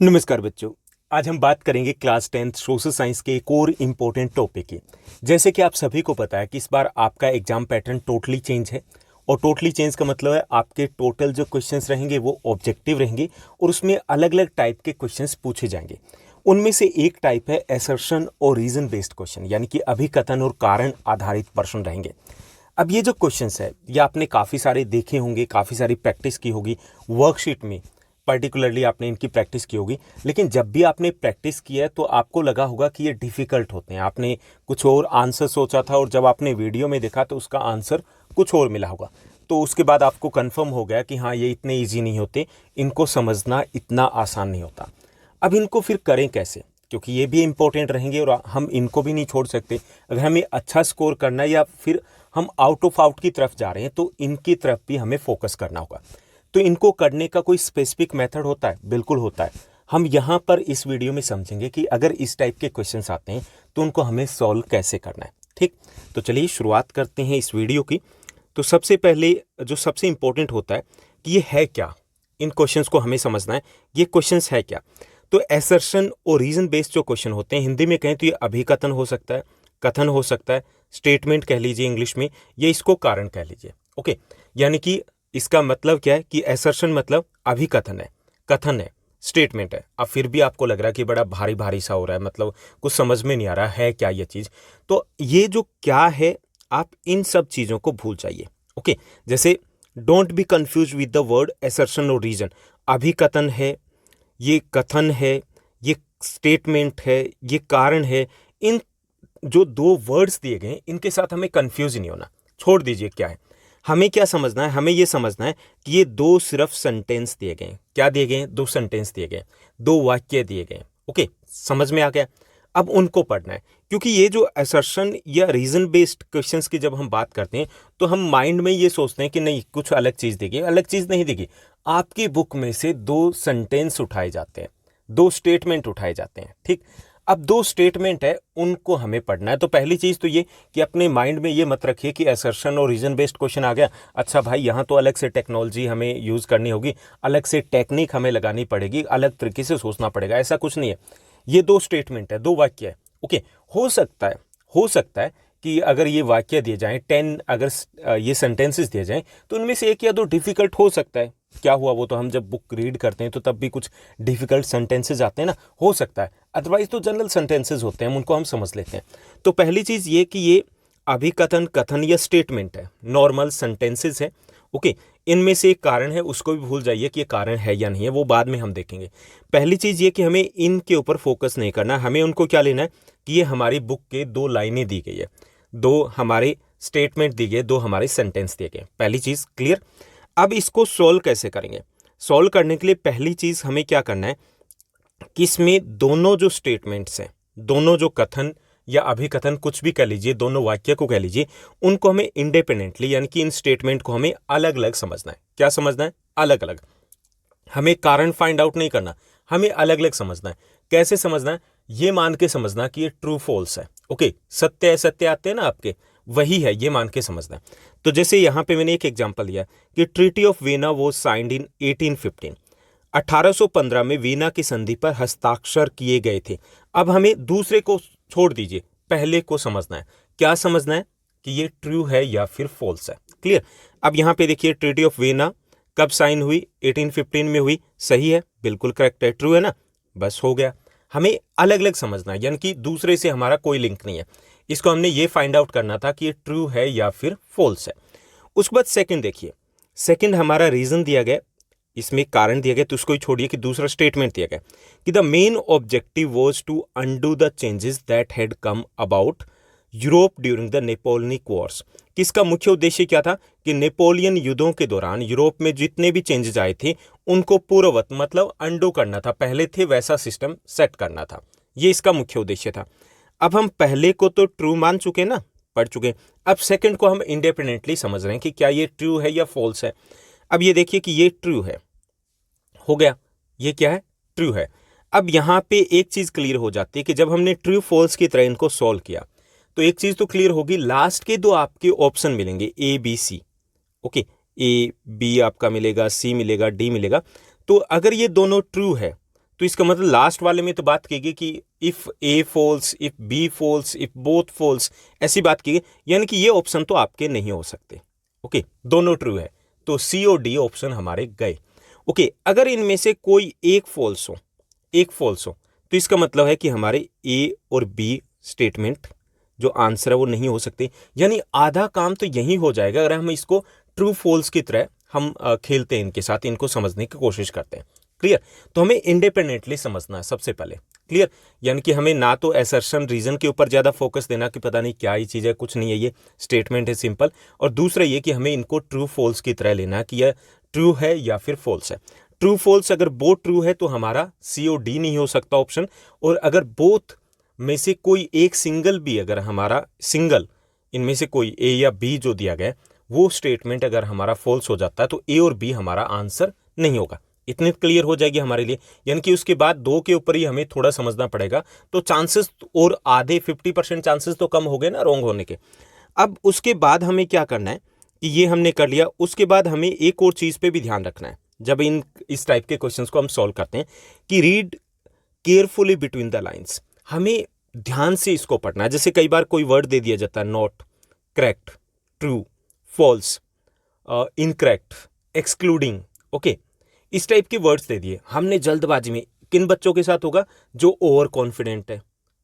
नमस्कार बच्चों। आज हम बात करेंगे क्लास 10th सोशल साइंस के एक और इम्पोर्टेंट टॉपिक की। जैसे कि आप सभी को पता है कि इस बार आपका एग्जाम पैटर्न टोटली चेंज है और टोटली चेंज का मतलब है आपके टोटल जो क्वेश्चंस रहेंगे वो ऑब्जेक्टिव रहेंगे और उसमें अलग अलग टाइप के क्वेश्चंस पूछे जाएंगे। उनमें से एक टाइप है असर्शन और रीजन बेस्ड क्वेश्चन, यानी कि अभिकथन और कारण आधारित प्रश्न रहेंगे। अब ये जो क्वेश्चंस है ये आपने काफ़ी सारे देखे होंगे, काफ़ी सारी प्रैक्टिस की होगी वर्कशीट में, पर्टिकुलरली आपने इनकी प्रैक्टिस की होगी। लेकिन जब भी आपने प्रैक्टिस किया है तो आपको लगा होगा कि ये डिफ़िकल्ट होते हैं। आपने कुछ और आंसर सोचा था और जब आपने वीडियो में देखा तो उसका आंसर कुछ और मिला होगा। तो उसके बाद आपको कंफर्म हो गया कि हाँ, ये इतने ईजी नहीं होते, इनको समझना इतना आसान नहीं होता। अब इनको फिर करें कैसे, क्योंकि ये भी इंपॉर्टेंट रहेंगे और हम इनको भी नहीं छोड़ सकते। अगर हमें अच्छा स्कोर करना है या फिर हम आउट ऑफ आउट की तरफ जा रहे हैं तो इनकी तरफ भी हमें फोकस करना होगा। तो इनको करने का कोई स्पेसिफिक मेथड होता है? बिल्कुल होता है। हम यहाँ पर इस वीडियो में समझेंगे कि अगर इस टाइप के क्वेश्चंस आते हैं तो उनको हमें सॉल्व कैसे करना है। ठीक, तो चलिए शुरुआत करते हैं इस वीडियो की। तो सबसे पहले जो सबसे इंपॉर्टेंट होता है कि ये है क्या, इन क्वेश्चंस को हमें समझना है, ये क्वेश्चंस है क्या। तो एसर्शन और रीजन बेस्ड जो क्वेश्चन होते हैं, हिंदी में कहें तो ये अभिकथन हो सकता है, कथन हो सकता है, स्टेटमेंट कह लीजिए इंग्लिश में, या इसको कारण कह लीजिए। ओके, यानी कि इसका मतलब क्या है कि एसर्शन मतलब अभिकथन है, कथन है, स्टेटमेंट है। अब फिर भी आपको लग रहा है कि बड़ा भारी भारी सा हो रहा है, मतलब कुछ समझ में नहीं आ रहा है क्या ये चीज़। तो ये जो क्या है, आप इन सब चीज़ों को भूल जाइए। ओके, जैसे don't be confuse with the word assertion और रीजन। अभिकथन है, ये कथन है, ये स्टेटमेंट है, ये कारण है। इन जो दो वर्ड्स दिए गए इनके साथ हमें कंफ्यूज नहीं होना, छोड़ दीजिए क्या है। हमें क्या समझना है, हमें ये समझना है कि ये दो सिर्फ सेंटेंस दिए गए। क्या दिए गए? दो सेंटेंस दिए गए, दो वाक्य दिए गए। ओके, समझ में आ गया। अब उनको पढ़ना है, क्योंकि ये जो असर्शन या रीजन बेस्ड क्वेश्चंस की जब हम बात करते हैं तो हम माइंड में ये सोचते हैं कि नहीं, कुछ अलग चीज़ देगी। अलग चीज़ नहीं देगी। आपकी बुक में से दो सेंटेंस उठाए जाते हैं, दो स्टेटमेंट उठाए जाते हैं। ठीक, अब दो स्टेटमेंट है, उनको हमें पढ़ना है। तो पहली चीज़ तो ये कि अपने माइंड में ये मत रखिए कि असर्शन और रीजन बेस्ड क्वेश्चन आ गया, अच्छा भाई यहाँ तो अलग से टेक्नोलॉजी हमें यूज़ करनी होगी, अलग से टेक्निक हमें लगानी पड़ेगी, अलग तरीके से सोचना पड़ेगा। ऐसा कुछ नहीं है। ये दो स्टेटमेंट है, दो वाक्य है। ओके, हो सकता है कि अगर ये वाक्य दिए जाएं, 10 अगर ये सेंटेंसेस दिए जाएं तो उनमें से एक या दो डिफिकल्ट हो सकता है। क्या हुआ, वो तो हम जब बुक रीड करते हैं तो तब भी कुछ डिफिकल्ट सेंटेंसेस आते हैं ना, हो सकता है। अदरवाइज तो जनरल सेंटेंसेस होते हैं, उनको हम समझ लेते हैं। तो पहली चीज़ ये कि ये अभिकथन, कथन या स्टेटमेंट है, नॉर्मल सेंटेंसेस है। ओके, इनमें से एक कारण है, उसको भी भूल जाइए कि ये कारण है या नहीं है, वो बाद में हम देखेंगे। पहली चीज़ ये कि हमें इनके ऊपर फोकस नहीं करना, हमें उनको क्या लेना है कि ये हमारी बुक के दो लाइनें दी गई है, दो हमारे स्टेटमेंट दी गई, दो हमारे सेंटेंस दिए गए। पहली चीज़ क्लियर। अब इसको सॉल्व कैसे करेंगे? सॉल्व करने के लिए पहली चीज़ हमें क्या करना है कि इसमें दोनों जो स्टेटमेंट्स हैं, दोनों जो कथन या अभिकथन कुछ भी कह लीजिए, दोनों वाक्य को कह लीजिए, उनको हमें इंडिपेंडेंटली, यानी कि इन स्टेटमेंट को हमें अलग अलग समझना है। क्या समझना है? अलग अलग। हमें कारण फाइंड आउट नहीं करना, हमें अलग अलग समझना है। कैसे समझना है? ये मान के समझना कि ये ट्रू फॉल्स है। ओके, सत्य असत्य आते हैं ना आपके, वही है, ये मान के समझना है। तो जैसे यहाँ पे मैंने एक एग्जांपल दिया कि treaty of Veena was signed in 1815। 1815 में वीना की संधि पर हस्ताक्षर किए गए थे। अब हमें दूसरे को छोड़ दीजिए, पहले को समझना है। क्या समझना है कि ये ट्रू है या फिर फॉल्स है। क्लियर। अब यहाँ पे देखिए, ट्रीटी ऑफ वीना कब साइन हुई? 1815 में हुई। सही है, बिल्कुल करेक्ट है, ट्रू है ना। बस हो गया। हमें अलग अलग समझना है, यानी कि दूसरे से हमारा कोई लिंक नहीं है। इसको हमने ये फाइंड आउट करना था कि ये ट्रू है या फिर फॉल्स है। उसके बाद सेकंड देखिए, सेकंड हमारा रीजन दिया गया, इसमें कारण दिया गया, तो उसको ही छोड़िए कि दूसरा स्टेटमेंट दिया गया कि the main objective was to undo the changes that had come about Europe during the Napoleonic wars. किसका मुख्य उद्देश्य क्या था कि नेपोलियन युद्धों के दौरान यूरोप में जितने भी चेंजेस आए थे उनको पूर्ववत, मतलब अंडू करना था, पहले थे वैसा सिस्टम सेट करना था। ये इसका मुख्य उद्देश्य था। अब हम पहले को तो ट्रू मान चुके ना, पढ़ चुके। अब सेकंड को हम इंडिपेंडेंटली समझ रहे हैं कि क्या ये ट्रू है या फॉल्स है। अब ये देखिए कि ये ट्रू है, हो गया। ये क्या है? ट्रू है। अब यहाँ पे एक चीज क्लियर हो जाती है कि जब हमने ट्रू फॉल्स की तरह इनको सॉल्व किया तो एक चीज तो क्लियर होगी, लास्ट के दो आपके ऑप्शन मिलेंगे A B C. Okay, A B आपका मिलेगा, सी मिलेगा, डी मिलेगा। तो अगर ये दोनों ट्रू है तो इसका मतलब लास्ट वाले में तो बात की गई कि if A false, if B false, if both false, ऐसी बात की गई, यानी कि ये ऑप्शन तो आपके नहीं हो सकते। ओके, दोनों ट्रू है, तो सी और डी ऑप्शन हमारे गए। ओके, अगर इनमें से कोई एक फॉल्स हो, एक फॉल्स हो, तो इसका मतलब है कि हमारे ए और बी स्टेटमेंट जो आंसर है वो नहीं हो सकते, यानी आधा काम तो यही हो जाएगा अगर हम इसको ट्रू फॉल्स की तरह हम खेलते हैं इनके साथ, इनको समझने की कोशिश करते हैं। क्लियर? तो हमें इंडिपेंडेंटली समझना है सबसे पहले। क्लियर? यानी कि हमें ना तो असर्शन रीजन के ऊपर ज़्यादा फोकस देना कि पता नहीं क्या ही चीज़ है, कुछ नहीं है, ये स्टेटमेंट है सिंपल, और दूसरा ये कि हमें इनको ट्रू फॉल्स की तरह लेना है कि यह ट्रू है या फिर फॉल्स है। ट्रू फॉल्स अगर बोथ ट्रू है तो हमारा सी और डी नहीं हो सकता ऑप्शन, और अगर बोथ में से कोई एक सिंगल भी, अगर हमारा सिंगल इनमें से कोई ए या बी जो दिया गया वो स्टेटमेंट अगर हमारा फॉल्स हो जाता है तो ए और बी हमारा आंसर नहीं होगा। इतनी क्लियर हो जाएगी हमारे लिए, यानी कि उसके बाद दो के ऊपर ही हमें थोड़ा समझना पड़ेगा, तो चांसेस और आधे 50% चांसेस तो कम हो गए ना रॉन्ग होने के। अब उसके बाद हमें क्या करना है कि ये हमने कर लिया, उसके बाद हमें एक और चीज़ पे भी ध्यान रखना है जब इस टाइप के क्वेश्चंस को हम सॉल्व करते हैं कि read carefully between the lines. हमें ध्यान से इसको पढ़ना है। जैसे कई बार कोई वर्ड दे दिया जाता है, not, correct, true, false, incorrect, excluding, okay, इस टाइप के वर्ड्स दे दिए हमने जल्दबाजी में। किन बच्चों के साथ होगा? जो ओवर कॉन्फिडेंट है।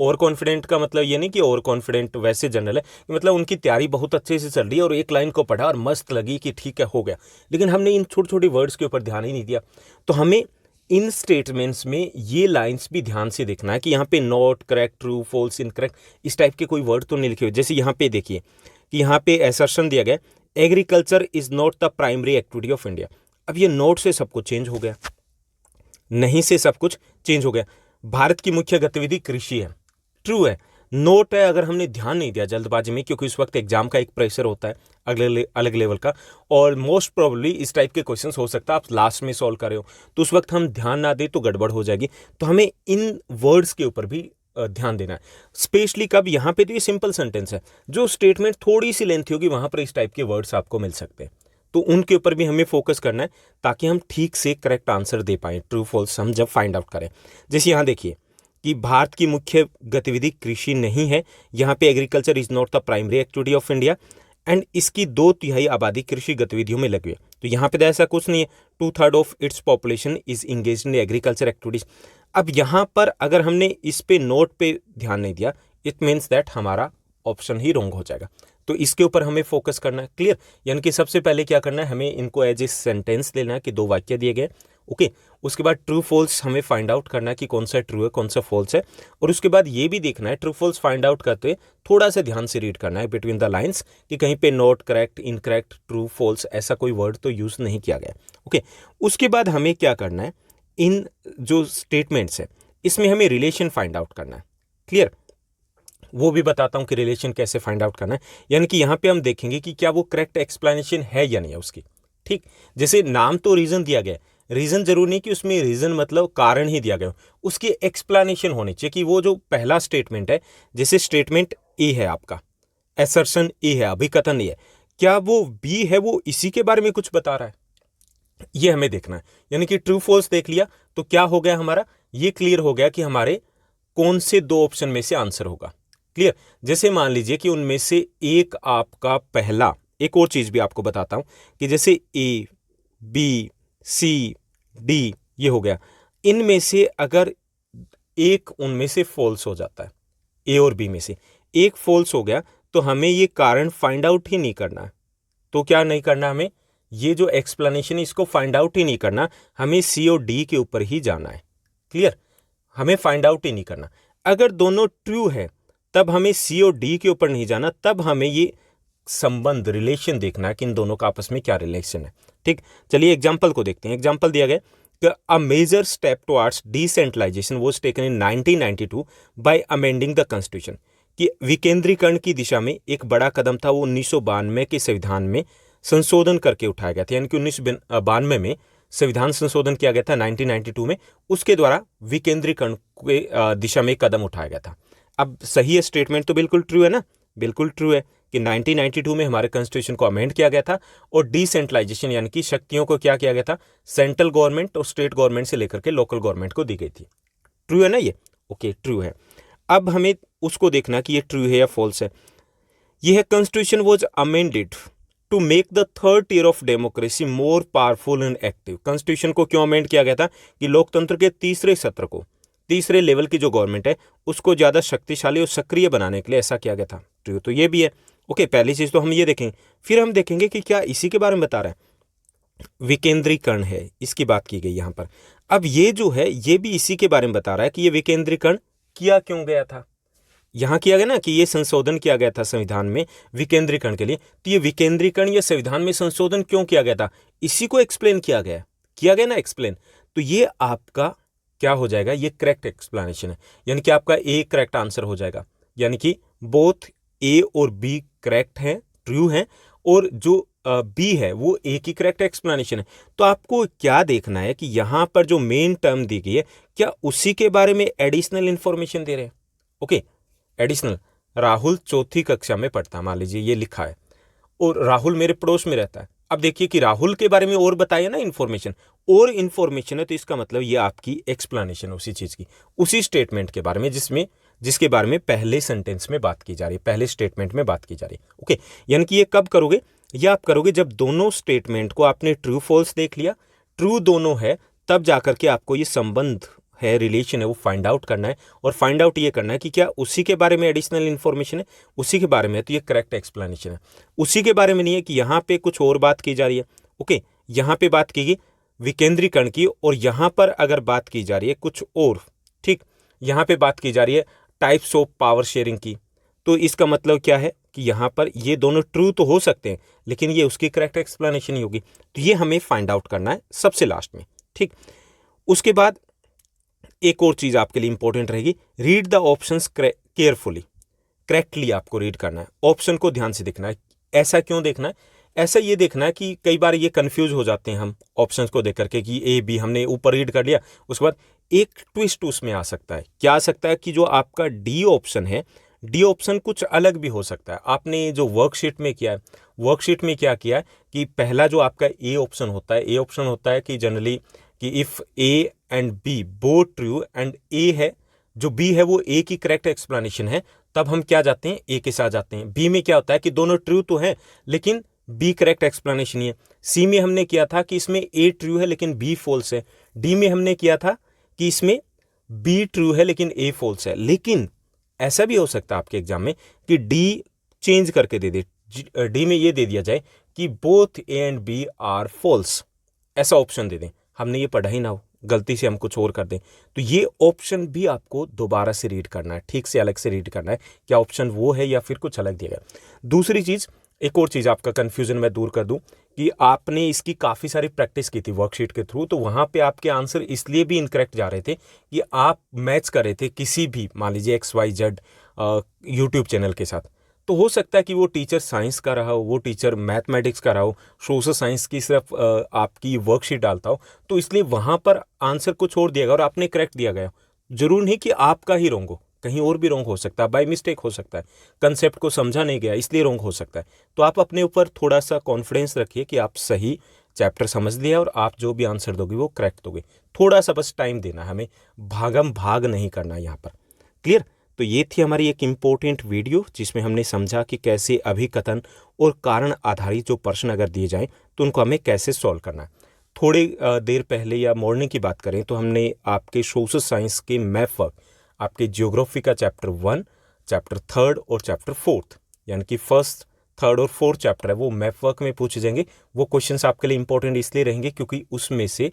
ओवर कॉन्फिडेंट का मतलब ये नहीं कि ओवर कॉन्फिडेंट वैसे जनरल है, मतलब उनकी तैयारी बहुत अच्छे से चल रही है और एक लाइन को पढ़ा और मस्त लगी कि ठीक है हो गया, लेकिन हमने इन छोटे छोटे वर्ड्स के ऊपर ध्यान ही नहीं दिया। तो हमें इन स्टेटमेंट्स में ये लाइंस भी ध्यान से देखना है कि यहाँ पे not, correct, true, false, incorrect, इस टाइप के कोई वर्ड तो नहीं लिखे हुए। जैसे यहाँ पे देखिए कि यहाँ पे असर्शन दिया गया, agriculture is not the primary activity of India. अब ये नॉट से सब कुछ चेंज हो गया, नहीं से सब कुछ चेंज हो गया। भारत की मुख्य गतिविधि कृषि है, ट्रू है। नोट है अगर हमने ध्यान नहीं दिया जल्दबाजी में, क्योंकि उस वक्त एग्जाम का एक प्रेशर होता है अलग लेवल का, और मोस्ट प्रोबेबली इस टाइप के क्वेश्चंस हो सकता है आप लास्ट में सॉल्व कर रहे हो, तो उस वक्त हम ध्यान ना दें तो गड़बड़ हो जाएगी। तो हमें इन वर्ड्स के ऊपर भी ध्यान देना है, स्पेशली कब? यहाँ पे तो ये सिंपल सेंटेंस है, जो स्टेटमेंट थोड़ी सी लेंथी होगी वहां पर इस टाइप के वर्ड्स आपको मिल सकते हैं, तो उनके ऊपर भी हमें फोकस करना है ताकि हम ठीक से करेक्ट आंसर दे पाएं, ट्रू फॉल्स हम जब फाइंड आउट करें। जैसे यहाँ देखिए कि भारत की मुख्य गतिविधि कृषि नहीं है, यहाँ पे agriculture is not the primary activity of India, and इसकी 2/3 आबादी कृषि गतिविधियों में लगी है। तो यहाँ पे तो ऐसा कुछ नहीं है, 2/3 of its population is engage in agriculture activities. अब यहाँ पर अगर हमने इस पे नोट पे ध्यान नहीं दिया, इट मीन्स दैट हमारा ऑप्शन ही रॉन्ग हो जाएगा, तो इसके ऊपर हमें फोकस करना है। क्लियर? यानी कि सबसे पहले क्या करना है, हमें इनको एज ए सेंटेंस लेना है कि 2 वाक्य दिए गए, ओके। उसके बाद ट्रू फॉल्स हमें फाइंड आउट करना है कि कौन सा ट्रू है कौन सा फॉल्स है, और उसके बाद ये भी देखना है ट्रू फॉल्स फाइंड आउट करते थोड़ा सा ध्यान से रीड करना है बिटवीन द लाइंस कि कहीं पे not, correct, incorrect, true, false ऐसा कोई वर्ड तो यूज नहीं किया गया, ओके। उसके बाद हमें क्या करना है, इन जो स्टेटमेंट्स है इसमें हमें रिलेशन फाइंड आउट करना है। क्लियर? वो भी बताता हूं कि रिलेशन कैसे फाइंड आउट करना है, यानी कि यहां पे हम देखेंगे कि क्या वो करेक्ट एक्सप्लेनेशन है या नहीं है उसकी। ठीक, जैसे नाम तो रीजन दिया गया, रीजन जरूर नहीं कि उसमें रीजन मतलब कारण ही दिया गया, उसकी एक्सप्लेनेशन होनी चाहिए कि वो जो पहला स्टेटमेंट है, जैसे स्टेटमेंट ए है आपका, असर्शन ए है, अभिकथन ए है, क्या वो बी है वो इसी के बारे में कुछ बता रहा है, ये हमें देखना है। यानी कि ट्रू फॉल्स देख लिया तो क्या हो गया हमारा, ये क्लियर हो गया कि हमारे कौन से 2 ऑप्शन में से आंसर होगा। क्लियर? जैसे मान लीजिए कि उनमें से एक आपका पहला, एक और चीज भी आपको बताता हूं कि जैसे ए, बी, सी, डी ये हो गया, इनमें से अगर एक उनमें से फॉल्स हो जाता है, ए और बी में से एक फॉल्स हो गया, तो हमें ये कारण फाइंड आउट ही नहीं करना है। तो क्या नहीं करना, हमें ये जो एक्सप्लेनेशन है इसको फाइंड आउट ही नहीं करना, हमें सी और डी के ऊपर ही जाना है। क्लियर? हमें फाइंड आउट ही नहीं करना। अगर दोनों ट्रू है तब हमें सी और डी के ऊपर नहीं जाना, तब हमें ये संबंध, रिलेशन देखना है कि इन दोनों का आपस में क्या रिलेशन है। ठीक, चलिए एग्जाम्पल को देखते हैं। एग्जाम्पल दिया गया कि a major step towards decentralisation was taken in 1992 by amending the constitution, कि विकेंद्रीकरण की दिशा में एक बड़ा कदम था, वो 1992 के संविधान में संशोधन करके उठाया गया था। यानी कि 1992 में संविधान संशोधन किया गया था 1992 में, उसके द्वारा विकेंद्रीकरण के दिशा में कदम उठाया गया था। अब सही है स्टेटमेंट तो बिल्कुल ट्रू है ना, बिल्कुल ट्रू है। कि 1992 में हमारे कॉन्स्टिट्यूशन को अमेंड किया गया था और डिसेंट्रलाइजेशन यानी कि शक्तियों को क्या किया गया था, सेंट्रल गवर्नमेंट और स्टेट गवर्नमेंट से लेकर के लोकल गवर्नमेंट को दी गई थी। ट्रू है ना ये? ओके, ट्रू है। अब हमें उसको देखना कि ये ट्रू है या फॉल्स है। ये है constitution was amended to make the third tier of democracy more powerful and active. Constitution को क्यों अमेंड किया गया था कि लोकतंत्र के तीसरे सत्र को, तीसरे लेवल की जो गवर्नमेंट है उसको ज़्यादा शक्तिशाली और सक्रिय बनाने के लिए ऐसा किया गया था। तो ये भी है। ओके, पहली चीज़ तो हम ये देखेंगे, फिर हम देखेंगे कि क्या इसी के बारे में बता रहा है। विकेंद्रीकरण है, इसकी बात की गई यहाँ पर। अब ये जो है ये भी इसी के बारे में बता रहा है कि ये विकेंद्रीकरण किया क्यों गया था। यहाँ किया गया ना कि ये संशोधन किया गया था संविधान में विकेंद्रीकरण के लिए, तो ये विकेंद्रीकरण या संविधान में संशोधन क्यों किया गया था, इसी को एक्सप्लेन किया गया ना एक्सप्लेन। तो ये आपका क्या हो जाएगा, ये करेक्ट एक्सप्लेनेशन है, यानी कि आपका ए करेक्ट आंसर हो जाएगा, यानी कि बोथ ए और बी करेक्ट है, ट्रू है, और जो बी है वो ए की करेक्ट एक्सप्लेनेशन है। तो आपको क्या देखना है कि यहाँ पर जो मेन टर्म दी गई है क्या उसी के बारे में एडिशनल इंफॉर्मेशन दे रहे हैं। ओके, एडिशनल, राहुल चौथी कक्षा में पढ़ता है, मान लीजिए ये लिखा है, और राहुल मेरे पड़ोस में रहता है। अब देखिए कि राहुल के बारे में और बताइए ना इन्फॉर्मेशन, और इन्फॉर्मेशन है तो इसका मतलब ये आपकी एक्सप्लेनेशन उसी चीज की, उसी स्टेटमेंट के बारे में जिसके बारे में पहले सेंटेंस में बात की जा रही है, पहले स्टेटमेंट में बात की जा रही है। ओके, यानी कि ये कब करोगे, ये आप करोगे जब दोनों स्टेटमेंट को आपने ट्रू फॉल्स देख लिया, ट्रू दोनों है, तब जाकर के आपको ये संबंध है, रिलेशन है, वो फाइंड आउट करना है। और फाइंड आउट ये करना है कि क्या उसी के बारे में एडिशनल इन्फॉर्मेशन है, उसी के बारे में है तो ये करेक्ट एक्सप्लेनेशन है। उसी के बारे में नहीं है कि यहाँ पे कुछ और बात की जा रही है। ओके, यहाँ पे बात की गई विकेंद्रीकरण की, और यहाँ पर अगर बात की जा रही है कुछ और, ठीक, यहाँ पे बात की जा रही है टाइप्स ऑफ पावर शेयरिंग की, तो इसका मतलब क्या है कि यहाँ पर ये दोनों ट्रू तो हो सकते हैं लेकिन ये उसकी करेक्ट एक्सप्लेनेशन ही होगी। तो ये हमें फाइंड आउट करना है सबसे लास्ट में, ठीक। उसके बाद एक और चीज आपके लिए इंपॉर्टेंट रहेगी, read the options carefully, correctly आपको रीड करना है, ऑप्शन को ध्यान से देखना है। ऐसा क्यों देखना है, ऐसा ये देखना है कि कई बार ये कंफ्यूज हो जाते हैं हम ऑप्शंस को देख करके कि ए बी हमने ऊपर रीड कर लिया, उसके बाद एक ट्विस्ट उसमें आ सकता है। क्या आ सकता है कि जो आपका डी ऑप्शन है, डी ऑप्शन कुछ अलग भी हो सकता है। आपने जो वर्कशीट में किया है, वर्कशीट में क्या किया है कि पहला जो आपका ए ऑप्शन होता है, ए ऑप्शन होता है कि जनरली कि if A and B both true and A है, जो बी है वो ए की करेक्ट एक्सप्लेनेशन है, तब हम क्या जाते हैं, ए के साथ जाते हैं। बी में क्या होता है कि दोनों ट्रू तो है लेकिन बी करेक्ट एक्सप्लेनेशन ही है। सी में हमने किया था कि इसमें ए ट्रू है लेकिन बी फॉल्स है। डी में हमने किया था कि इसमें बी ट्रू है लेकिन ए फॉल्स है। लेकिन ऐसा भी हो सकता है आपके एग्जाम में कि डी चेंज करके दे दे, डी में ये दे दिया जाए कि both A and B are false, ऐसा ऑप्शन दे दें। हमने ये पढ़ा ही ना हो, गलती से हम कुछ और कर दें, तो ये ऑप्शन भी आपको दोबारा से रीड करना है, ठीक से अलग से रीड करना है, क्या ऑप्शन वो है या फिर कुछ अलग दिया गया। दूसरी चीज़, एक और चीज़ आपका कन्फ्यूजन मैं दूर कर दूं कि आपने इसकी काफ़ी सारी प्रैक्टिस की थी वर्कशीट के थ्रू, तो वहाँ पे आपके आंसर इसलिए भी इनकरेक्ट जा रहे थे कि आप मैच कर रहे थे किसी भी, मान लीजिए XYZ यूट्यूब चैनल के साथ। तो हो सकता है कि वो टीचर साइंस का रहा हो, वो टीचर मैथमेटिक्स का रहा हो, सोशल साइंस की सिर्फ आपकी वर्कशीट डालता हो, तो इसलिए वहाँ पर आंसर कुछ और दिया गया और आपने करेक्ट दिया गया। जरूर नहीं कि आपका ही रॉन्ग हो, कहीं और भी रॉन्ग हो सकता है, बाय मिस्टेक हो सकता है, कंसेप्ट को समझा नहीं गया इसलिए रॉन्ग हो सकता है। तो आप अपने ऊपर थोड़ा सा कॉन्फिडेंस रखिए कि आप सही चैप्टर समझ लिया और आप जो भी आंसर दोगे वो करेक्ट दोगे। थोड़ा सा बस टाइम देना, हमें भागम भाग नहीं करना यहाँ पर। क्लियर? तो ये थी हमारी एक इम्पोर्टेंट वीडियो जिसमें हमने समझा कि कैसे अभिकथन और कारण आधारित जो प्रश्न अगर दिए जाएं तो उनको हमें कैसे सॉल्व करना है। थोड़ी देर पहले या मॉर्निंग की बात करें तो हमने आपके सोशल साइंस के मैप वर्क, आपके जियोग्राफी का चैप्टर 1, चैप्टर 3 और चैप्टर 4, यानी कि फर्स्ट, थर्ड और फोर्थ चैप्टर है वो मैप वर्क में पूछे जाएंगे। वो क्वेश्चंस आपके लिए इंपॉर्टेंट इसलिए रहेंगे क्योंकि उसमें से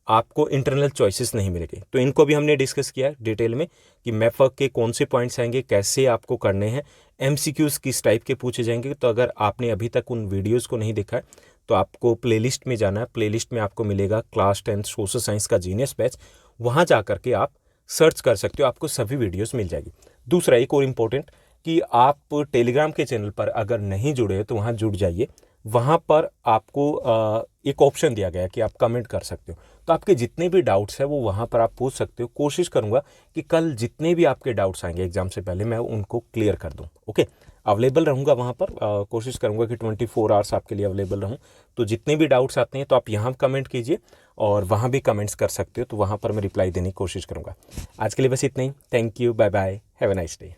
आपको इंटरनल चॉइसेस नहीं मिलेंगे। तो इनको भी हमने डिस्कस किया है डिटेल में कि मैप वर्क के कौन से पॉइंट्स आएंगे, कैसे आपको करने हैं, MCQs किस टाइप के पूछे जाएंगे। तो अगर आपने अभी तक उन वीडियोस को नहीं देखा है तो आपको प्लेलिस्ट में जाना है। प्लेलिस्ट में आपको मिलेगा क्लास 10 सोशल साइंस का जीनियस बैच, वहाँ जा करके आप सर्च कर सकते हो, आपको सभी वीडियोस मिल जाएगी। दूसरा एक और इम्पोर्टेंट कि आप टेलीग्राम के चैनल पर अगर नहीं जुड़े हो तो वहाँ जुड़ जाइए। वहाँ पर आपको एक ऑप्शन दिया गया है कि आप कमेंट कर सकते हो। तो आपके जितने भी डाउट्स हैं वो वहाँ पर आप पूछ सकते हो। कोशिश करूँगा कि कल जितने भी आपके डाउट्स आएंगे एग्ज़ाम से पहले मैं उनको क्लियर कर दूँ। ओके, अवेलेबल रहूँगा वहाँ पर। कोशिश करूँगा कि 24 आवर्स आपके लिए अवेलेबल रहूँ। तो जितने भी डाउट्स आते हैं तो आप यहाँ कमेंट कीजिए और वहाँ भी कमेंट्स कर सकते हो, तो वहाँ पर मैं रिप्लाई देने की कोशिश करूँगा। आज के लिए बस इतना ही। Thank you, bye bye, have a nice day.